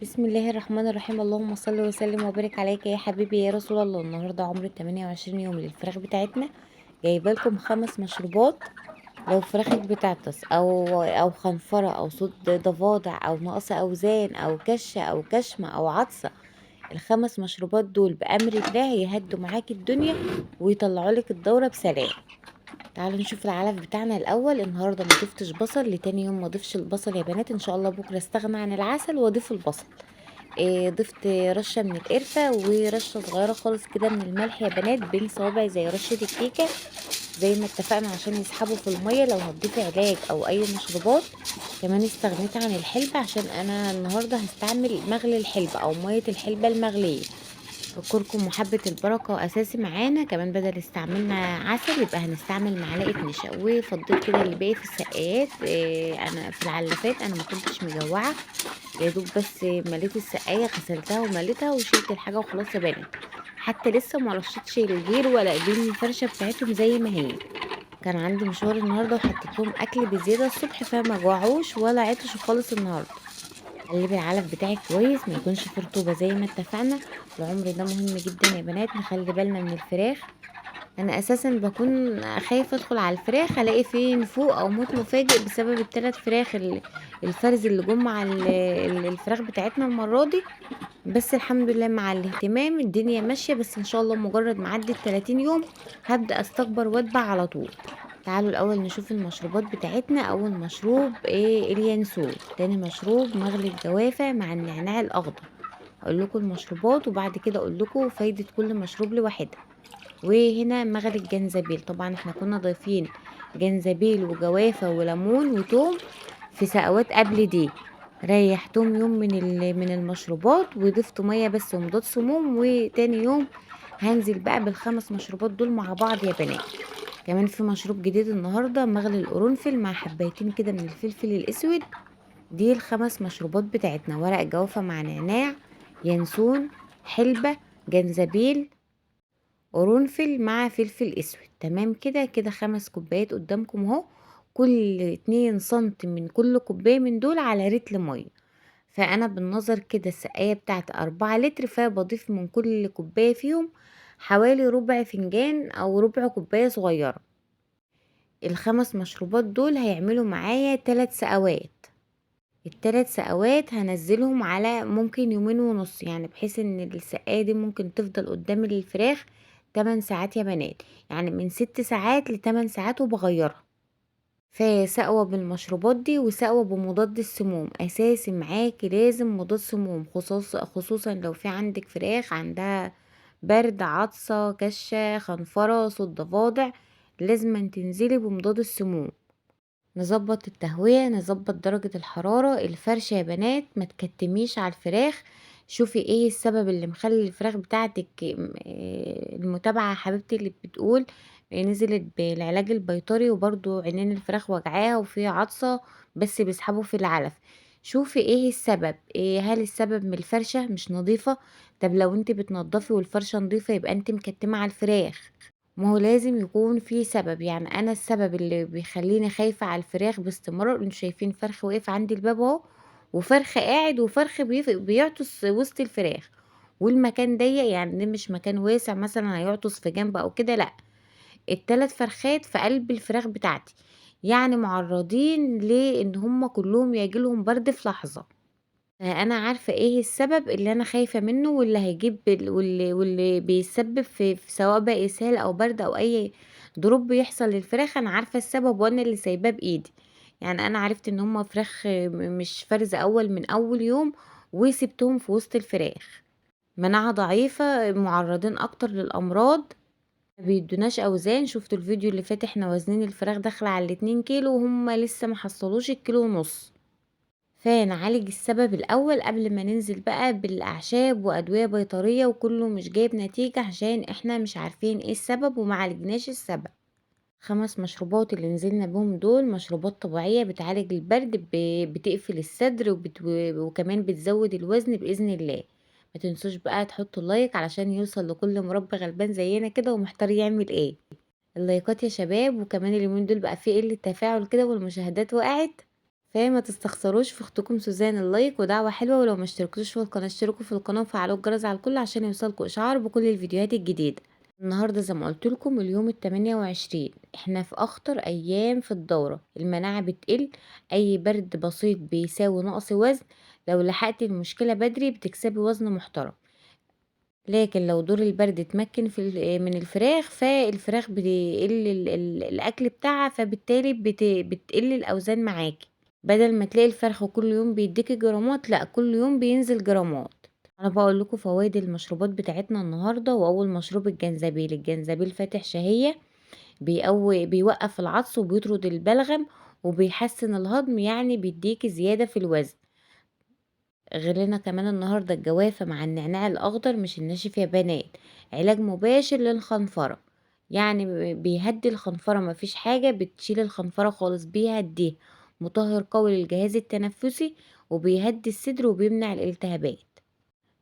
بسم الله الرحمن الرحيم. اللهم صل وسلم وبارك عليك يا حبيبي يا رسول الله. النهارده عمر 28 يوم للفراخ بتاعتنا. جايبه لكم 5 مشروبات. لو فراخك بتعطس او خنفره او صوت ضفادع او نقص اوزان او كشه او كشمه او عطسه، ال5 مشروبات دول بامر الله يهدوا معاكي الدنيا ويطلعوا لك الدوره بسلام. تعالوا نشوف العلف بتاعنا الاول. النهارده ما ضفتش بصل، لتاني يوم ما ضفش البصل يا بنات. ان شاء الله بكره استغنى عن العسل واضيف البصل. ضفت رشة من القرفة ورشة صغيرة خالص كده من الملح يا بنات، بين صوابعي زي رشة الكيكة زي ما اتفقنا، عشان يسحبوا في المية لو هتضيفي علاج او اي مشروبات. كمان استغنيت عن الحلبة عشان انا النهاردة هستعمل مغلي الحلبة او مية الحلبة المغلية. الكركم وحبة البركة اساسي معانا. كمان بدل استعملنا عسل يبقى هنستعمل معلقة نشا. وفضيت كده اللي باقي في السقايات، انا في العلافات انا ما كنتش مجوعة، يا دوب بس مليت السقاية غسلتها ومليتها وشلت الحاجة وخلاص يا بنات. حتى لسه ما رشتش الجير ولا ايدين الفرشة بتاعتهم زي ما هي. كان عندي مشوار النهارده وحطيت لهم اكل بزيادة الصبح فما جوعوش ولا عطشوا خالص النهارده. قلبي العلف بتاعك كويس، ما يكونش فيه رطوبة زي ما اتفقنا. العمر ده مهم جدا يا بنات، نخلي بالنا من الفراخ. انا اساسا بكون خايفه ادخل على الفراخ الاقي فيه نفوق او موت مفاجئ بسبب ال3 فراخ الفرز اللي جم مع الفراخ بتاعتنا المره دي. بس الحمد لله مع الاهتمام الدنيا ماشيه. بس ان شاء الله مجرد ما عدت 30 يوم هبدا استكبر واتبع على طول. تعالوا الاول نشوف المشروبات بتاعتنا. اول مشروب اليانسون. تاني مشروب مغلي الجوافه مع النعناع الاخضر. اقول لكم المشروبات وبعد كده اقول لكم فايده كل مشروب لوحدها. وهنا مغلي الجنزبيل. طبعا احنا كنا ضايفين جنزبيل وجوافة وليمون وتوم في سقوات قبل دي. ريحتهم يوم من المشروبات وضفت مية بس ومضاد سموم. وتاني يوم هنزل بقى بال5 مشروبات دول مع بعض يا بنات. كمان في مشروب جديد النهاردة مغلي القرنفل مع حبايتين كده من الفلفل الاسود. دي ال5 مشروبات بتاعتنا: ورق جوافة مع نعناع، ينسون، حلبة، جنزبيل، قرنفل مع فلفل اسود. تمام كده كده 5 كوبايات قدامكم اهو. كل 2 سنتي من كل كوباية من دول على رتل مية. فانا بالنظر كده السقاية بتاعت 4 لتر، فبضيف من كل كوباية فيهم حوالي ربع فنجان او ربع كوباية صغيرة. ال5 مشروبات دول هيعملوا معايا 3 سقوات. ال3 سقوات هنزلهم على ممكن يومين ونص، يعني بحيث ان السقاية دي ممكن تفضل قدام الفراخ 8 ساعات يا بنات. يعني من 6 ساعات ل8 ساعات وبغيرها. فسقوة بالمشروبات دي وسقوة بمضاد السموم اساسي معاكي. لازم مضاد سموم، خصوصا لو في عندك فراخ عندها برد، عطسة، كشة، خنفرة، صوت ضفادع، لازم تنزلي بمضاد السموم. نظبط التهوية، نظبط درجة الحرارة. الفرشة يا بنات ما تكتميش على الفراخ. شوفي ايه السبب اللي مخلي الفراخ بتاعتك المتابعة حبيبتي اللي بتقول نزلت بالعلاج البيطري وبرضو عينين الفراخ وجعاها وفي عطسة بس بيسحبوا في العلف. شوفي ايه السبب. هل السبب من الفرشة مش نظيفة؟ طب لو انت بتنضفي والفرشة نظيفة يبقى انت مكتمة على الفراخ. ما هو لازم يكون في سبب. يعني انا السبب اللي بيخليني خايفة على الفراخ باستمرار، انتوا شايفين فرخ واقف عندي الباب اهو، وفرخ قاعد، وفرخ بيعطس وسط الفراخ، والمكان ضيق. يعني ده مش مكان واسع مثلا هيعطس في جنب او كده، لا، ال3 فرخات في قلب الفراخ بتاعتي، يعني معرضين لان هم كلهم يجيلهم برد في لحظة. انا عارفة ايه السبب اللي انا خايفة منه واللي هيجيب واللي بيسبب في سواء بقى اسهال او برد او اي دروب بيحصل للفراخ. انا عارفة السبب وانا اللي سايباه بايدي. يعني انا عرفت ان هما فراخ مش فرز اول من اول يوم، وسبتهم في وسط الفراخ. مناعة ضعيفة، معرضين اكتر للامراض، ما بيدوناش اوزان. شفتوا الفيديو اللي فات احنا وزنين الفراخ داخله على ال2 كيلو وهم لسه ما حصلوش الكيلو ونص. فنعالج السبب الأول قبل ما ننزل بقى بالأعشاب وأدوية بيطرية وكله مش جايب نتيجة عشان احنا مش عارفين ايه السبب ومعالجناش السبب. 5 مشروبات اللي نزلنا بهم دول مشروبات طبيعية بتعالج البرد، بتقفل الصدر وكمان بتزود الوزن بإذن الله. ما تنسوش بقى تحطوا لايك علشان يوصل لكل مربى غلبان زينا كده ومحتار يعمل ايه. اللايكات يا شباب. وكمان اليومين دول بقى في قلة تفاعل كده والمشاهدات وقعت، فما تستخسروش في اختكم سوزان اللايك ودعوة حلوة، ولو ما اشتركتوش في القناة اشتركوا في القناة وفعلوا الجرس على الكل عشان يوصلكوا اشعار بكل الفيديوهات الجديدة. النهاردة زي ما قلت لكم اليوم ال28، احنا في اخطر ايام في الدورة، المناعة بتقل، اي برد بسيط بيساوي نقص وزن، لو لحقت المشكلة بدري بتكسبي وزن محترم. لكن لو دور البرد اتمكن من الفراخ، فالفراخ بيقل الاكل بتاعها، فبالتالي بتقل الاوزان معاكي. بدل ما تلاقي الفرخ كل يوم بيديكي جرامات، لا كل يوم بينزل جرامات. انا بقول لكم فوائد المشروبات بتاعتنا النهارده. واول مشروب الجنزبيل، الجنزبيل فاتح شهية، بيوقف العطس وبيطرد البلغم وبيحسن الهضم، يعني بيديكي زيادة في الوزن. غير لنا كمان النهارده الجوافة مع النعناع الاخضر مش الناشف يا بنات، علاج مباشر للخنفرة، يعني بيهدي الخنفرة، مفيش حاجة بتشيل الخنفرة خالص، بيهديها، مطهر قوي للجهاز التنفسي وبيهدي الصدر وبيمنع الالتهابات.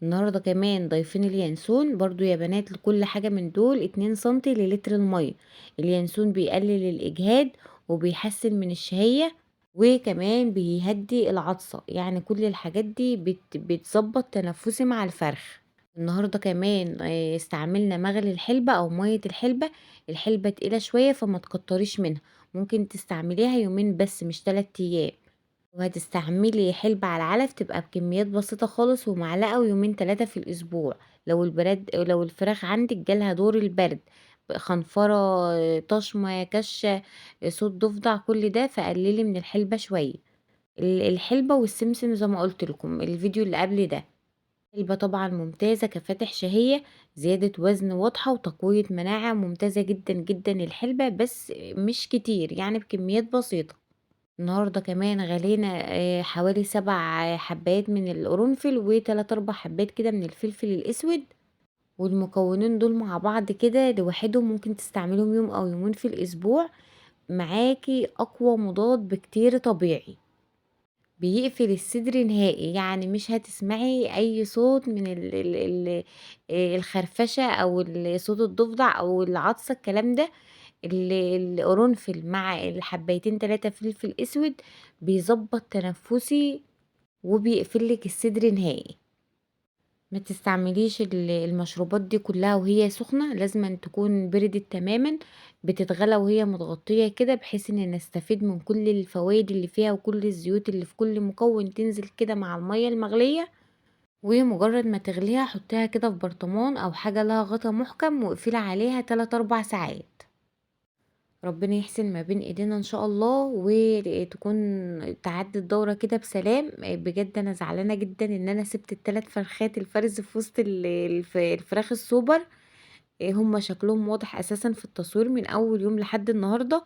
النهارده كمان ضايفين اليانسون برضو يا بنات، لكل حاجة من دول 2 سنتي للتر المية. اليانسون بيقلل الإجهاد وبيحسن من الشهية وكمان بيهدي العطسة، يعني كل الحاجات دي بتظبط تنفسي مع الفرخ. النهارده كمان استعملنا مغلي الحلبة او مية الحلبة. الحلبة تقيلة شوية فما تكتريش منها، ممكن تستعمليها يومين بس مش 3 ايام. وهتستعملي حلبة على العلف تبقى بكميات بسيطة خالص، ومعلقة ويومين 3 في الأسبوع. لو الفراخ عندك جالها دور البرد، خنفرة، طشمة، كشة، صوت ضفدع، كل ده فقللي من الحلبة شوية. الحلبة والسمسم زي ما قلت لكم الفيديو اللي قبل ده. الحلبة طبعا ممتازة كفاتح شهية، زيادة وزن واضحة وتقوية مناعة، ممتازة جدا جدا الحلبة، بس مش كتير يعني بكميات بسيطة. النهاردة كمان غلينا حوالي 7 حبات من القرنفل وتلات 4 حبات كده من الفلفل الأسود، والمكونين دول مع بعض كده لوحدهم ممكن تستعملهم يوم أو يومين في الأسبوع، معاكي أقوى مضاد بكتيري طبيعي، بيقفل الصدر نهائي، يعني مش هتسمعي أي صوت من ال الخرفشة أو صوت الضفدع أو العطسة الكلام ده. القرنفل مع الحبايتين 3 فلفل اسود بيظبط تنفسي وبيقفلك الصدر نهائي. ما تستعمليش المشروبات دي كلها وهي سخنة، لازم أن تكون بردت تماما، بتتغلى وهي متغطية كده، بحيث ان نستفيد من كل الفوائد اللي فيها وكل الزيوت اللي في كل مكون تنزل كده مع المية المغلية. ومجرد ما تغليها حطيها كده في برطمان او حاجة لها غطا محكم واقفلي عليها 3 4 ساعات. ربنا يحسن ما بين ايدينا ان شاء الله وتكون تعدي الدورة كده بسلام. بجد انا زعلانة جدا ان انا سبت ال3 فرخات الفرز في وسط الفراخ السوبر. هما شكلهم واضح اساسا في التصوير من اول يوم لحد النهاردة،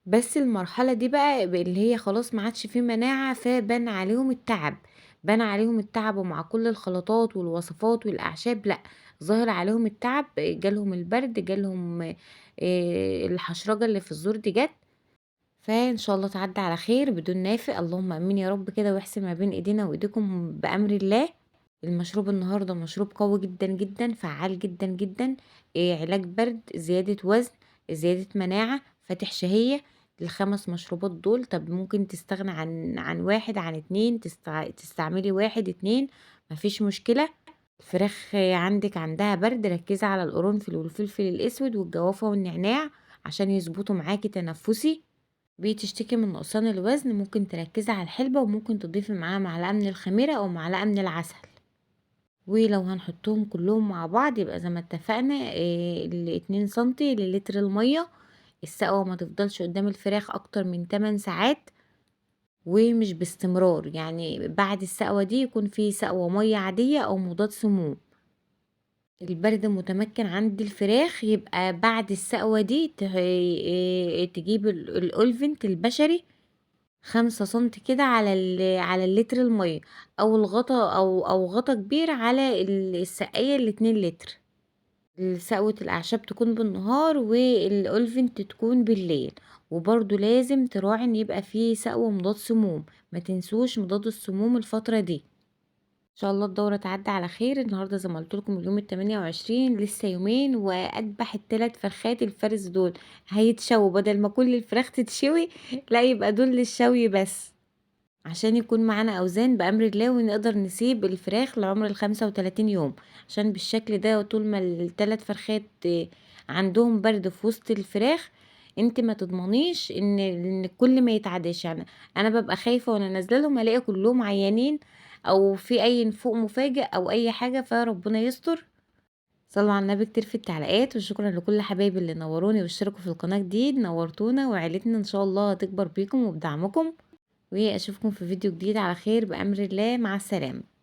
بس المرحلة دي بقى اللي هي خلاص ما عادش فيه مناعة، فبان عليهم التعب، بان عليهم التعب، ومع كل الخلطات والوصفات والأعشاب لأ، ظاهر عليهم التعب، جالهم البرد، جالهم الحشرجة اللي في الزور دي جت. فإن شاء الله تعدي على خير بدون نافق، اللهم امين يا رب كده، ويحسن ما بين ايدينا وايديكم بأمر الله. المشروب النهارده مشروب قوي جدا جدا، فعال جدا جدا، علاج برد، زيادة وزن، زيادة مناعة، فاتح شهية. ال5 مشروبات دول، طب ممكن تستغنى عن واحد عن اتنين، تستعملي واحد اتنين، مفيش مشكلة. الفراخ عندك عندها برد، ركزي على القرنفل والفلفل الاسود والجوافة والنعناع عشان يظبطوا معاكي تنفسي. بتشتكي من نقصان الوزن، ممكن تركزي على الحلبة وممكن تضيفي معاها معلقة من الخميرة او معلقة من العسل. ولو هنحطهم كلهم مع بعض يبقى زي ما اتفقنا 2 سنتي للتر المية. السقوة ما تفضلش قدام الفراخ اكتر من 8 ساعات، ومش باستمرار، يعني بعد السقوة دي يكون في سقوة مية عادية او مضاد سموم. البرد متمكن عند الفراخ يبقى بعد السقوة دي تجيب الأولفنت البشري 5 سنتي كده على اللتر المية، او الغطا او غطا كبير على السقاية ال2 لتر. سقوة الأعشاب تكون بالنهار والأولفنت تكون بالليل. وبرضو لازم تراعي ان يبقى فيه سقوة مضاد سموم، ما تنسوش مضاد السموم الفترة دي. ان شاء الله الدورة تعدي على خير. النهاردة زي ما قلت لكم اليوم ال28، لسه يومين واذبح ال3 فرخات الفرز دول هيتشووا، بدل ما كل الفراخ تتشوي لا يبقى دول للشوي بس. عشان يكون معانا اوزان بامر الله، ونقدر نسيب الفراخ لعمر ال35 يوم، عشان بالشكل ده طول ما ال3 فرخات عندهم برد في وسط الفراخ، انت ما تضمنيش ان كل ما يتعداش. يعني انا ببقى خايفه وانا نازله لهم الاقي كلهم عيانين، او في اي نفوق مفاجئ او اي حاجه، فربنا يستر. صلوا على النبي كتير في التعليقات. وشكرا لكل حبايبي اللي نوروني واشتركوا في القناه جديد، نورتونا، وعيلتنا ان شاء الله هتكبر بيكم وبدعمكم. واشوفكم في فيديو جديد على خير بامر الله. مع السلامه.